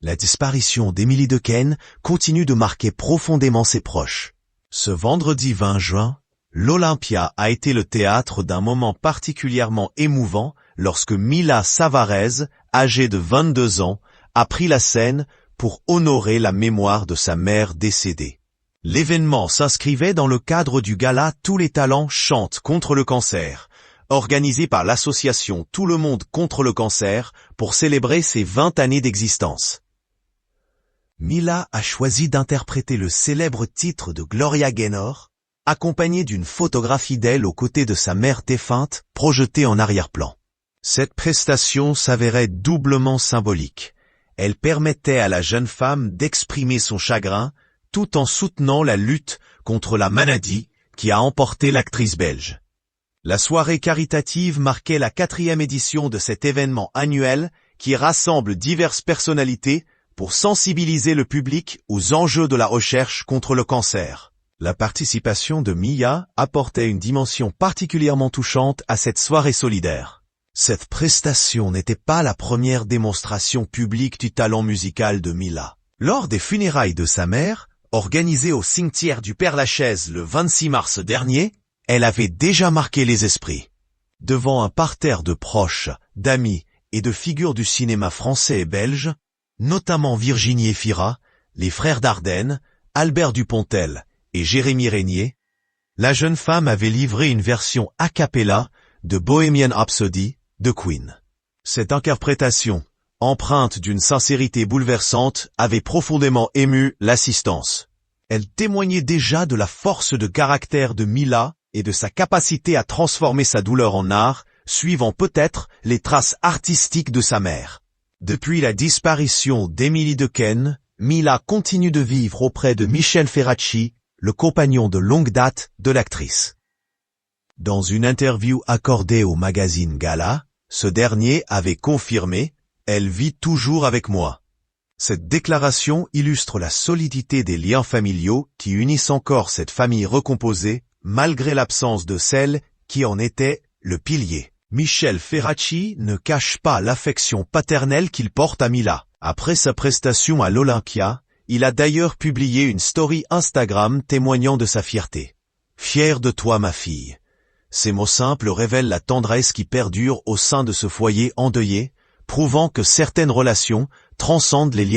la disparition d'Emily Dequesne continue de marquer profondément ses proches. Ce vendredi 20 juin, l'Olympia a été le théâtre d'un moment particulièrement émouvant lorsque Mila Savarez, âgée de 22 ans, a pris la scène pour honorer la mémoire de sa mère décédée. L'événement s'inscrivait dans le cadre du gala Tous les talents chantent contre le cancer, organisé par l'association Tout le monde contre le cancer pour célébrer ses 20 années d'existence. Mila a choisi d'interpréter le célèbre titre de Gloria Gaynor, accompagné d'une photographie d'elle aux côtés de sa mère défunte, projetée en arrière-plan. Cette prestation s'avérait doublement symbolique. Elle permettait à la jeune femme d'exprimer son chagrin, tout en soutenant la lutte contre la maladie qui a emporté l'actrice belge. La soirée caritative marquait la 4e édition de cet événement annuel qui rassemble diverses personnalités pour sensibiliser le public aux enjeux de la recherche contre le cancer. La participation de Mia apportait une dimension particulièrement touchante à cette soirée solidaire. Cette prestation n'était pas la première démonstration publique du talent musical de Mila. Lors des funérailles de sa mère, organisées au cimetière du Père-Lachaise le 26 mars dernier, elle avait déjà marqué les esprits. Devant un parterre de proches, d'amis et de figures du cinéma français et belge, notamment Virginie Efira, les frères Dardenne, Albert Dupontel et Jérémy Régnier, la jeune femme avait livré une version a cappella de Bohemian Rhapsody de Queen. Cette interprétation, empreinte d'une sincérité bouleversante, avait profondément ému l'assistance. Elle témoignait déjà de la force de caractère de Mila et de sa capacité à transformer sa douleur en art, suivant peut-être les traces artistiques de sa mère. Depuis la disparition d'Emily Dequesne, Mila continue de vivre auprès de Michel Ferracci, le compagnon de longue date de l'actrice. Dans une interview accordée au magazine Gala, ce dernier avait confirmé « Elle vit toujours avec moi ». Cette déclaration illustre la solidité des liens familiaux qui unissent encore cette famille recomposée, malgré l'absence de celle qui en était le pilier. Michel Ferracci ne cache pas l'affection paternelle qu'il porte à Mila. Après sa prestation à l'Olympia, il a d'ailleurs publié une story Instagram témoignant de sa fierté. « Fier de toi ma fille ». Ces mots simples révèlent la tendresse qui perdure au sein de ce foyer endeuillé, prouvant que certaines relations transcendent les liens